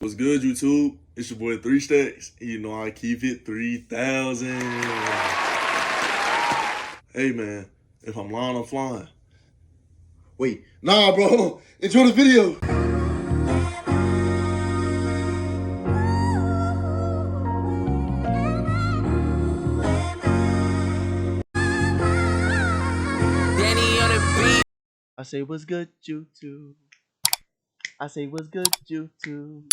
What's good, YouTube? It's your boy 3 Stacks. And you know I keep it 3,000. Hey man, if I'm lying, I'm flying. Wait, nah, bro. Enjoy the video. I say what's good, YouTube. I say what's good, YouTube.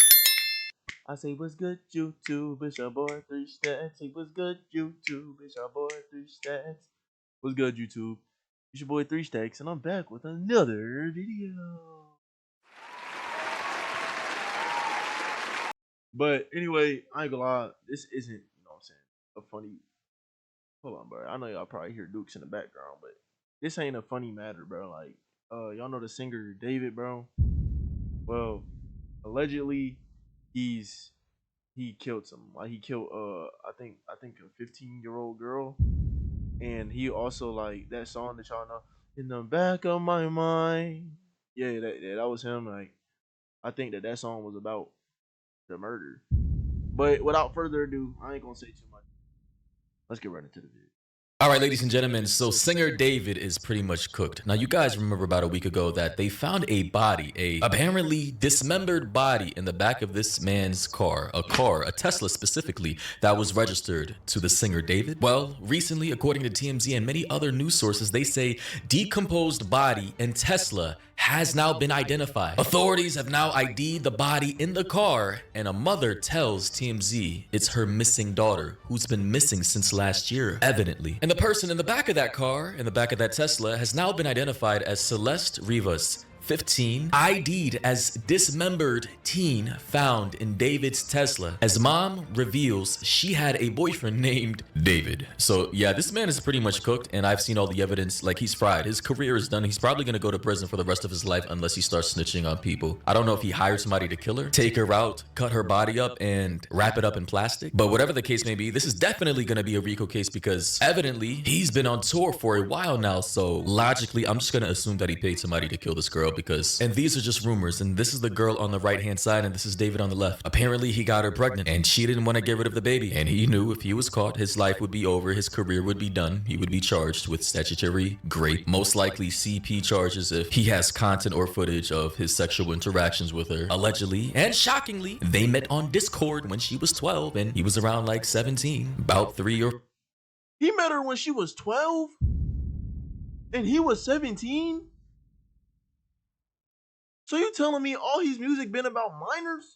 I say what's good, YouTube. It's your boy 3 Stacks. Say what's good, YouTube. It's your boy 3 Stacks. What's good, YouTube? It's your boy 3 Stacks, and I'm back with another video. But anyway, I ain't gonna lie, this isn't, you know what I'm saying, a funny. Hold on, bro. I know y'all probably hear Dukes in the background, but this ain't a funny matter, bro. Like, y'all know the singer David, bro. Well, allegedly, he killed some. Like he killed I think a 15-year-old girl, and he also like that song that y'all know, in the back of my mind. Yeah, that was him. Like I think that song was about the murder. But without further ado, I ain't gonna say too much. Let's get right into the video. All right, ladies and gentlemen, so singer David is pretty much cooked. Now, you guys remember about a week ago that they found a body, a apparently dismembered body in the back of this man's car, a Tesla specifically, that was registered to the singer David. Well, recently, according to TMZ and many other news sources, they say decomposed body and Tesla has now been identified. Authorities have now ID'd the body in the car, and a mother tells TMZ it's her missing daughter, who's been missing since last year, evidently. And the person in the back of that car, in the back of that Tesla, has now been identified as Celeste Rivas, 15, ID'd as dismembered teen found in David's Tesla, as mom reveals she had a boyfriend named David. So yeah, this man is pretty much cooked, and I've seen all the evidence. Like, he's fried. His career is done. He's probably gonna go to prison for the rest of his life unless he starts snitching on people. I don't know if he hired somebody to kill her, take her out, cut her body up, and wrap it up in plastic. But whatever the case may be, this is definitely gonna be a RICO case because evidently he's been on tour for a while now. So logically, I'm just gonna assume that he paid somebody to kill this girl, because, and these are just rumors, and this is the girl on the right hand side and this is David on the left. Apparently he got her pregnant and she didn't want to get rid of the baby, and he knew if he was caught, his life would be over, his career would be done. He would be charged with statutory rape, most likely CP charges if he has content or footage of his sexual interactions with her. Allegedly and shockingly, they met on Discord when she was 12 and he was around like 17, about 3 or... He met her when she was 12, and he was 17. So you telling me all his music been about minors?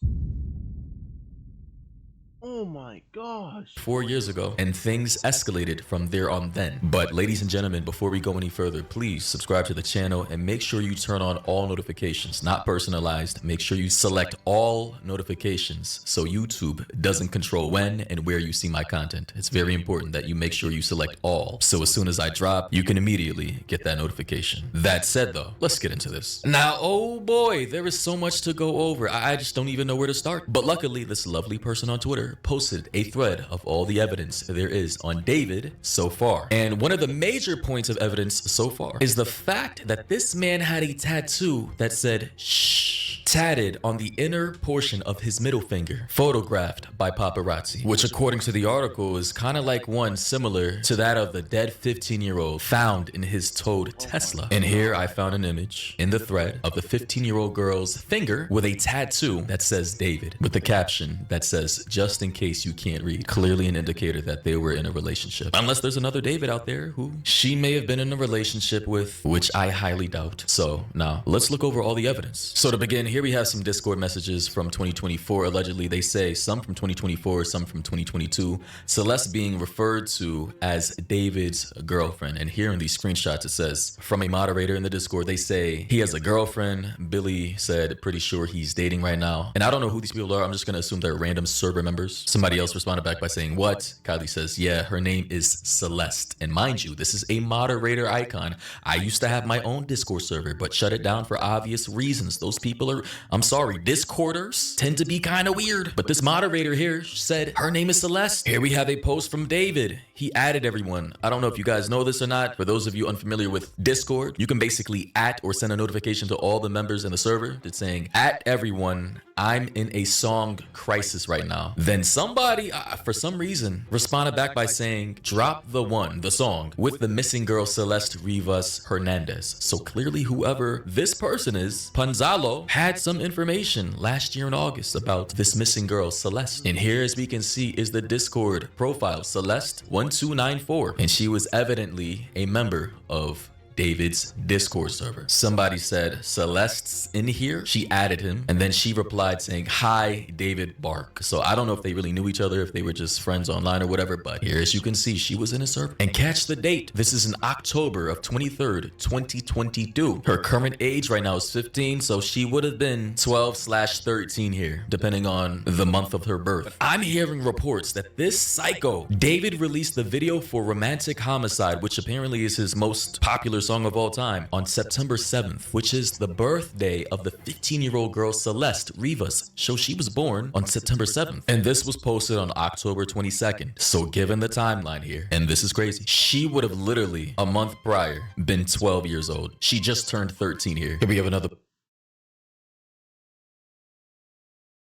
Oh my gosh. 4 years ago, and things escalated from there on then. But ladies and gentlemen, before we go any further, please subscribe to the channel and make sure you turn on all notifications, not personalized. Make sure you select all notifications so YouTube doesn't control when and where you see my content. It's very important that you make sure you select all, so as soon as I drop, you can immediately get that notification. That said though, let's get into this. Now, oh boy, there is so much to go over. I just don't even know where to start. But luckily, this lovely person on Twitter posted a thread of all the evidence there is on David so far. And one of the major points of evidence so far is the fact that this man had a tattoo that said shh tatted on the inner portion of his middle finger, photographed by paparazzi, which according to the article is kind of like one similar to that of the dead 15-year-old found in his towed Tesla. And here I found an image in the thread of the 15-year-old girl's finger with a tattoo that says David, with the caption that says, just in case you can't read, clearly an indicator that they were in a relationship. Unless there's another David out there who she may have been in a relationship with, which I highly doubt. So now let's look over all the evidence. So to begin, here we have some Discord messages from 2024. Allegedly, they say some from 2024, some from 2022. Celeste being referred to as David's girlfriend. And here in these screenshots, it says from a moderator in the Discord, they say he has a girlfriend. Billy said pretty sure he's dating right now. And I don't know who these people are. I'm just going to assume they're random server members. Somebody else responded back by saying, what? Kylie says, yeah, her name is Celeste. And mind you, this is a moderator icon. I used to have my own Discord server, but shut it down for obvious reasons. Those people are I'm sorry, Discorders tend to be kind of weird. But this moderator here said her name is Celeste. Here we have a post from David. He added everyone. I don't know if you guys know this or not. For those of you unfamiliar with Discord, you can basically at or send a notification to all the members in the server that's saying, at everyone, I'm in a song crisis right now. Then somebody, for some reason, responded back by saying, drop the song, with the missing girl Celeste Rivas Hernandez. So clearly whoever this person is, Panzalo, had some information last year in August about this missing girl Celeste. And here, as we can see, is the Discord profile, Celeste1294. And she was evidently a member of David's Discord server. Somebody said, Celeste's in here. She added him, and then she replied saying, hi, David Bark. So I don't know if they really knew each other, if they were just friends online or whatever, but here, as you can see, she was in a server. And catch the date. This is in October of 23rd, 2022. Her current age right now is 15, so she would have been 12/13 here, depending on the month of her birth. I'm hearing reports that this psycho, David, released the video for Romantic Homicide, which apparently is his most popular song of all time, on September 7th, which is the birthday of the 15-year-old girl Celeste Rivas. So she was born on September 7th, and this was posted on October 22nd. So given the timeline here, and this is crazy, she would have literally a month prior been 12 years old. She just turned 13 here. Here we have another.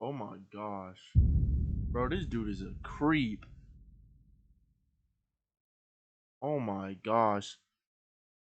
Oh my gosh, bro, this dude is a creep. Oh my gosh.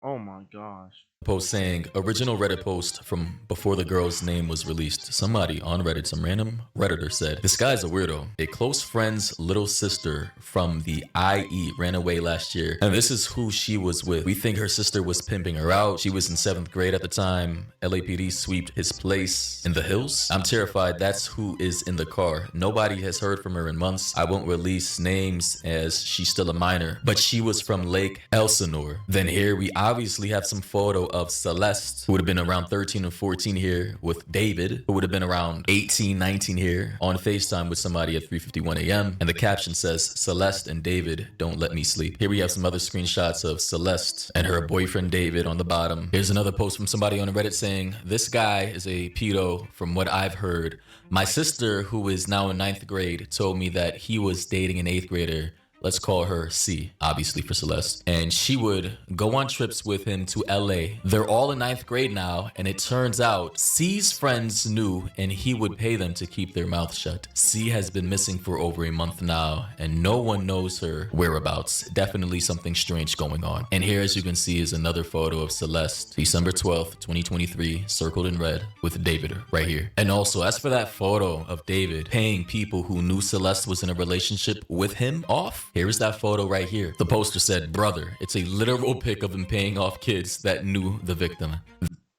Oh my gosh. Post saying, original Reddit post from before the girl's name was released. Somebody on Reddit, some random Redditor said, this guy's a weirdo. A close friend's little sister from the IE ran away last year, and this is who she was with. We think her sister was pimping her out. She was in 7th grade at the time. LAPD sweeped his place in the hills. I'm terrified that's who is in the car. Nobody has heard from her in months. I won't release names as she's still a minor, but she was from Lake Elsinore. Then here we obviously have some photo of Celeste, who would have been around 13 and 14 here, with David, who would have been around 18, 19 here, on FaceTime with somebody at 3:51 a.m. And the caption says, Celeste and David don't let me sleep. Here we have some other screenshots of Celeste and her boyfriend David on the bottom. Here's another post from somebody on Reddit saying, this guy is a pedo from what I've heard. My sister, who is now in 9th grade, told me that he was dating an 8th grader. Let's call her C, obviously for Celeste. And she would go on trips with him to LA. They're all in 9th grade now, and it turns out C's friends knew, and he would pay them to keep their mouth shut. C has been missing for over a month now, and no one knows her whereabouts. Definitely something strange going on. And here, as you can see, is another photo of Celeste, December 12th, 2023, circled in red, with David right here. And also, as for that photo of David paying people who knew Celeste was in a relationship with him off, here is that photo right here. The poster said, brother. It's a literal pic of him paying off kids that knew the victim.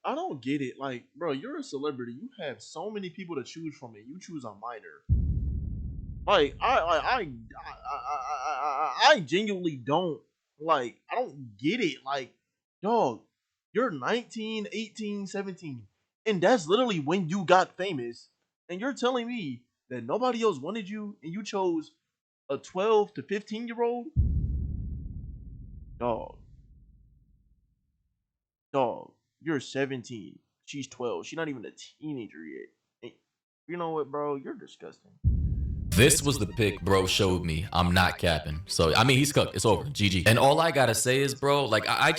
I don't get it. Like, bro, you're a celebrity. You have so many people to choose from, and you choose a minor. Like, I genuinely don't, like, I don't get it. Like, dog, you're 19, 18, 17, and that's literally when you got famous, and you're telling me that nobody else wanted you, and you chose a 12 to 15-year-old? Dog, you're 17. She's 12. She's not even a teenager yet. And you know what, bro? You're disgusting. This was the pic bro showed me. I'm not capping. So, I mean, he's cooked. It's over. GG. And all I gotta say is, bro, like, I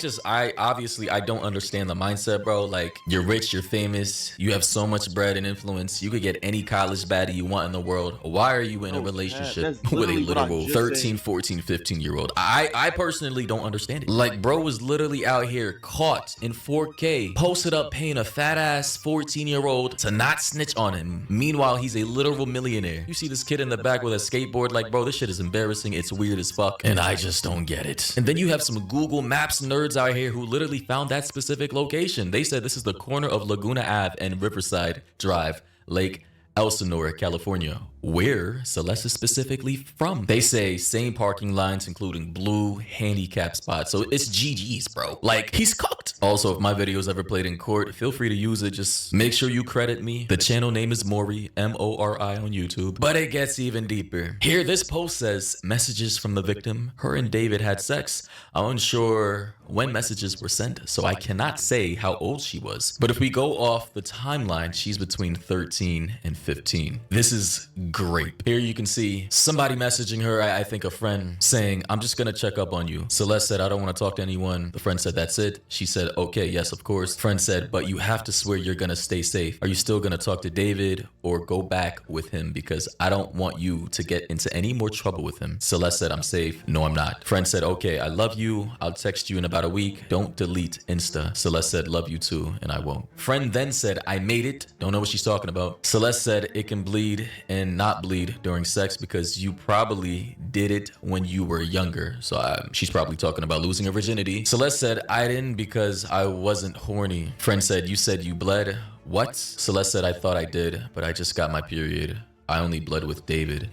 obviously, I don't understand the mindset, bro. Like, you're rich, you're famous, you have so much bread and influence. You could get any college baddie you want in the world. Why are you in a relationship with a literal 13, 14, 15-year-old? I personally don't understand it. Like, bro was literally out here caught in 4K, posted up paying a fat-ass 14-year-old to not snitch on him. Meanwhile, he's a literal millionaire. You see this kid in the back with a skateboard, like, bro, this shit is embarrassing. It's weird as fuck, and I just don't get it. And then you have some Google Maps nerds out here who literally found that specific location. They said this is the corner of Laguna Ave and Riverside Drive, Lake Elsinore, California, where Celeste is specifically from. They say same parking lines, including blue handicap spots. So it's GG's, bro. Like, he's cooked. Also, if my video is ever played in court, feel free to use it. Just make sure you credit me. The channel name is Mori, M-O-R-I on YouTube. But it gets even deeper. Here, this post says, messages from the victim. Her and David had sex. I'm unsure when messages were sent, so I cannot say how old she was. But if we go off the timeline, she's between 13 and 15. This is great. Here you can see somebody messaging her, I think a friend, saying, I'm just gonna check up on you. Celeste said, I don't want to talk to anyone. The friend said, that's it. She said, okay, yes, of course. Friend said, but you have to swear you're gonna stay safe. Are you still gonna talk to David or go back with him? Because I don't want you to get into any more trouble with him. Celeste said, I'm safe. No, I'm not. Friend said, okay, I love you. I'll text you in about a week. Don't delete Insta. Celeste said, love you too, and I won't. Friend then said, I made it. Don't know what she's talking about. Celeste said, it can bleed and not bleed during sex because you probably did it when you were younger. So she's probably talking about losing her virginity. Celeste said, I didn't because I wasn't horny. Friend said, you said you bled. What? Celeste said, I thought I did, but I just got my period. I only bled with David.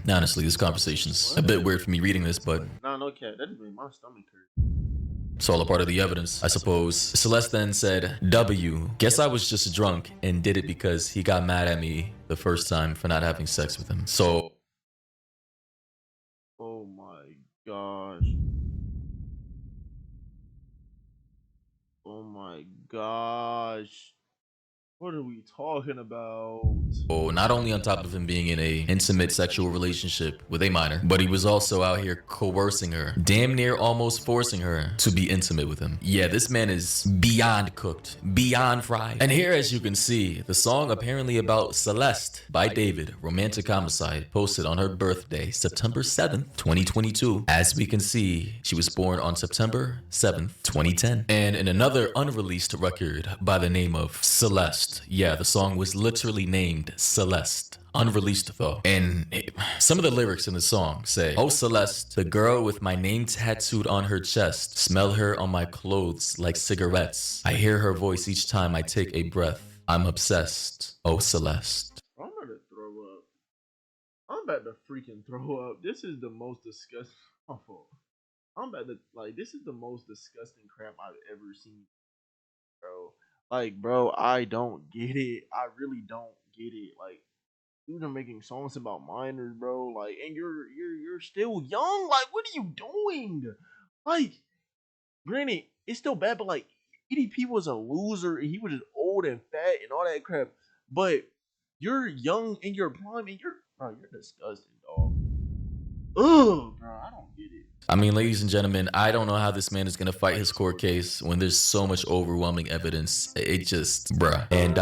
Honestly, this conversation's a bit weird for me reading this, but Nah, no cap. That just made my stomach hurt. it's all a part of the evidence, I suppose. Celeste then said, W, guess I was just drunk and did it because he got mad at me the first time for not having sex with him. So, Oh my gosh. Oh my gosh. What are we talking about? not only on top of him being in a intimate sexual relationship with a minor, but he was also out here coercing her, damn near almost forcing her to be intimate with him. Yeah, this man is beyond cooked, beyond fried. And here, as you can see, the song apparently about Celeste by David, Romantic Homicide, posted on her birthday, September 7th, 2022. As we can see, she was born on September 7th, 2010. And in another unreleased record by the name of Celeste, yeah, the song was literally named Celeste. Unreleased though. And some of the lyrics in the song say, oh Celeste, the girl with my name tattooed on her chest. Smell her on my clothes like cigarettes. I hear her voice each time I take a breath. I'm obsessed. Oh Celeste. I'm about to throw up. I'm about to freaking throw up. This is the most disgusting. I'm about to, like, this is the most disgusting crap I've ever seen, bro. Like, bro, I don't get it. I really don't get it. Like, dudes are making songs about minors, bro. Like, and you're still young. Like, what are you doing? Like, granted, it's still bad, but like, EDP was a loser and he was just old and fat and all that crap. But you're young in your prime and you're disgusting, dog. Ugh, bro, I don't get it. I mean, ladies and gentlemen, I don't know how this man is gonna fight his court case when there's so much overwhelming evidence. It just, bruh. And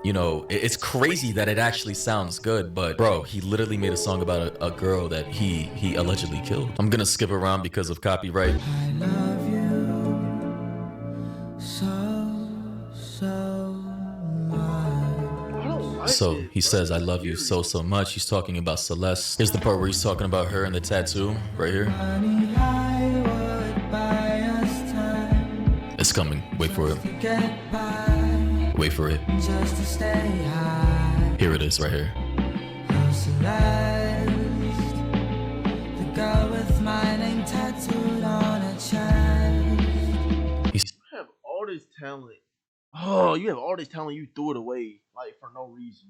you know, it's crazy that it actually sounds good, but bro, he literally made a song about a girl that he allegedly killed. I'm gonna skip around because of copyright. I love you so much. I don't like So it, he bro. says, I love you so much. He's talking about Celeste. Here's the part where he's talking about her and the tattoo right here. Honey, I would buy us time It's coming. Wait for it. to get by, Wait for it. just to stay high. Here it is right here. Oh, Celeste, the girl with my name tattooed on her chest. He's You have all this talent. Oh, you have all this talent. You threw it away, like, for no reason.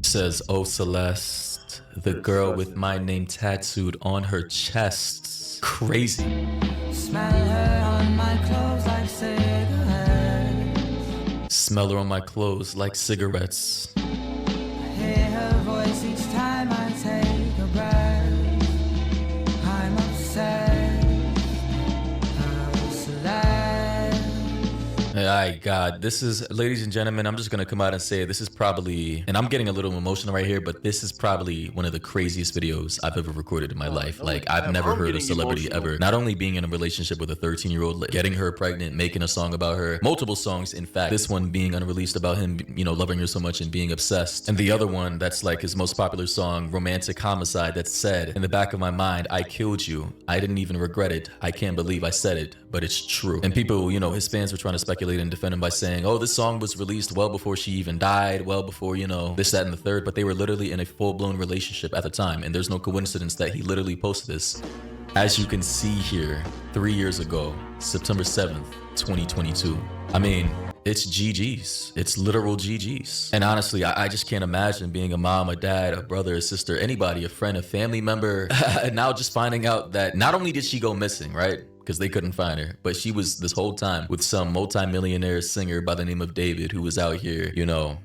says, oh Celeste, the girl with my name tattooed on her chest. Crazy. Smell her on my clothes like cigarettes. Smell her on my clothes like cigarettes. I hear her voice each time I take a breath. I'm obsessed. Oh, Celeste. My God, this is, ladies and gentlemen, I'm just gonna come out and say this is probably, and I'm getting a little emotional right here, but this is probably one of the craziest videos I've ever recorded in my life. Like, I've never I'm heard a getting celebrity emotional. ever, not only being in a relationship with a 13-year-old, getting her pregnant, making a song about her, multiple songs, in fact, this one being unreleased about him, you know, loving her so much and being obsessed. And the other one that's like his most popular song, Romantic Homicide, that said, in the back of my mind, I killed you. I didn't even regret it. I can't believe I said it, but it's true. And people, you know, his fans were trying to speculate and defend him by saying, oh, this song was released well before she even died, well before, you know, this, that, and the third, but they were literally in a full-blown relationship at the time. And there's no coincidence that he literally posted this As you can see here, 3 years ago, September 7th, 2022. I mean, it's GG's. It's literal GG's. And honestly, I just can't imagine being a mom, a dad, a brother, a sister, anybody, a friend, a family member, now just finding out that not only did she go missing, right? Because they couldn't find her, but she was this whole time with some multi-millionaire singer by the name of David, who was out here, you know,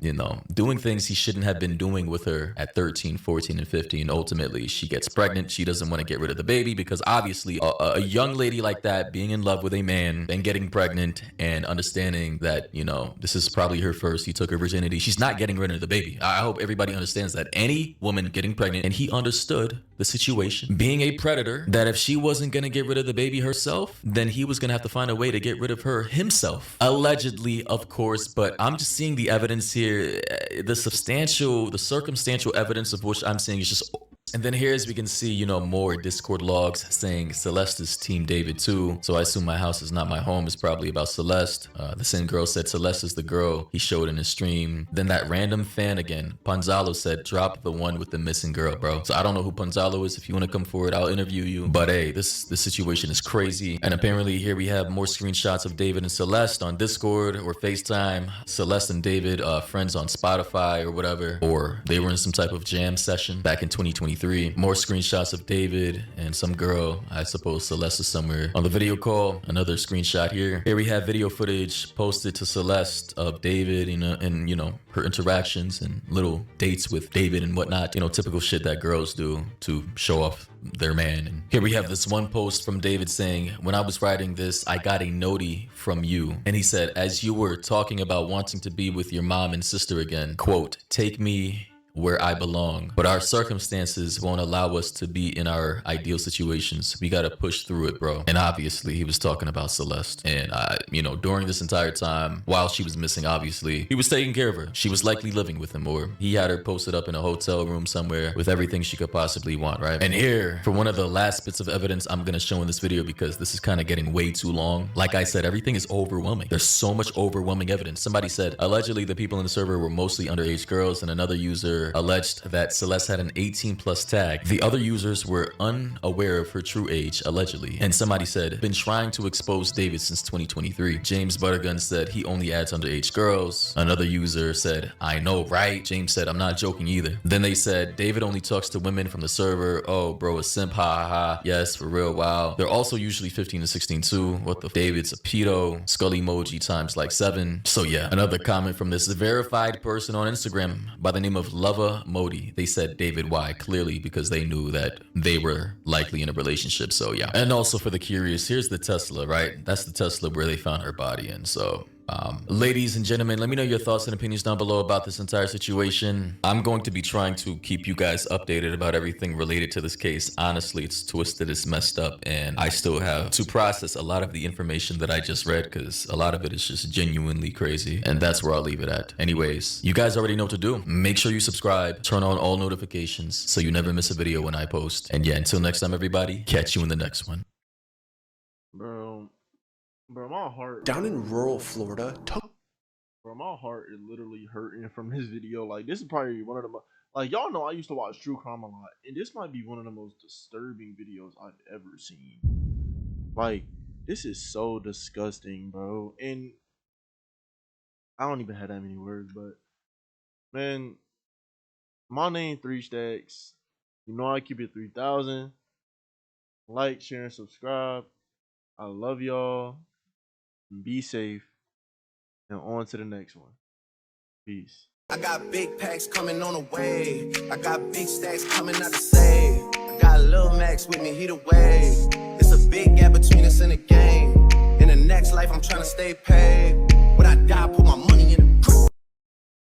doing things he shouldn't have been doing with her at 13, 14, and 15. Ultimately, she gets pregnant. She doesn't want to get rid of the baby because obviously a young lady like that being in love with a man and getting pregnant and understanding that, you know, this is probably her first, he took her virginity. She's not getting rid of the baby. I hope everybody understands that. Any woman getting pregnant, and he understood the situation, being a predator, that if she wasn't going to get rid of the baby herself, then he was gonna have to find a way to get rid of her himself. Allegedly, of course, but I'm just seeing the evidence here. The circumstantial evidence of which I'm seeing is just. And then here, as we can see, you know, more Discord logs saying Celeste is Team David too. So I assume My House Is Not My Home is probably about Celeste. The same girl said Celeste is the girl he showed in his stream. Then that random fan again, Ponzalo, said drop the one with the missing girl, bro. So I don't know who Ponzalo is. If you want to come forward, I'll interview you. But hey, this situation is crazy. And apparently here we have more screenshots of David and Celeste on Discord or FaceTime. Celeste and David, friends on Spotify or whatever. Or they were in some type of jam session back in 2023. More screenshots of David and some girl, I suppose Celeste is somewhere on the video call. Another screenshot here. Here we have video footage posted to Celeste of David, and you know, her interactions and little dates with David and whatnot. You know, typical shit that girls do to show off their man. And here we have this one post from David saying, when I was writing this, I got a noti from you. And he said, as you were talking about wanting to be with your mom and sister again, quote, take me where I belong, but our circumstances won't allow us to be in our ideal situations. We got to push through it, bro. And obviously he was talking about Celeste. And you know, during this entire time, while she was missing, obviously he was taking care of her. She was likely living with him, or he had her posted up in a hotel room somewhere with everything she could possibly want, right? And here, for one of the last bits of evidence I'm gonna show in this video, because this is kind of getting way too long. Like I said, everything is overwhelming. There's so much overwhelming evidence. Somebody said, allegedly the people in the server were mostly underage girls, and another user alleged that Celeste had an 18+ tag. The other users were unaware of her true age, allegedly. And somebody said, been trying to expose David since 2023. James Buttergun said he only adds underage girls. Another user said, I know, right? James said, I'm not joking either. Then they said, David only talks to women from the server. Oh, bro, a simp, ha ha ha. Yes, for real, wow. They're also usually 15 to 16 too. What the David's a pedo. Skull emoji times like 7. So yeah, another comment from this verified person on Instagram by the name of Lava Modi. They said David Y, clearly because they knew that they were likely in a relationship. So yeah. And also for the curious, here's the Tesla, right? That's the Tesla where they found her body in. So ladies and gentlemen, let me know your thoughts and opinions down below about this entire situation. I'm going to be trying to keep you guys updated about everything related to this case. Honestly, it's twisted, it's messed up, and I still have to process a lot of the information that I just read, because a lot of it is just genuinely crazy, and that's where I'll leave it at. Anyways, you guys already know what to do. Make sure you subscribe, turn on all notifications so you never miss a video when I post. And yeah, until next time, everybody, catch you in the next one. Bro, my heart down in rural Florida. Bro, my heart is literally hurting from this video. Like, this is probably one of the like, y'all know I used to watch true crime a lot, and this might be one of the most disturbing videos I've ever seen. Like, this is so disgusting, bro. And I don't even have that many words, but man, my name 3 Stacks. You know I keep it 3,000. Like, share, and subscribe. I love y'all. Be safe, and on to the next one. Peace. I got big packs coming on the way. I got big stacks coming out to save. I got Lil Max with me, he the way. It's a big gap between us in the game. In the next life, I'm trying to stay paid. When I die, put my money in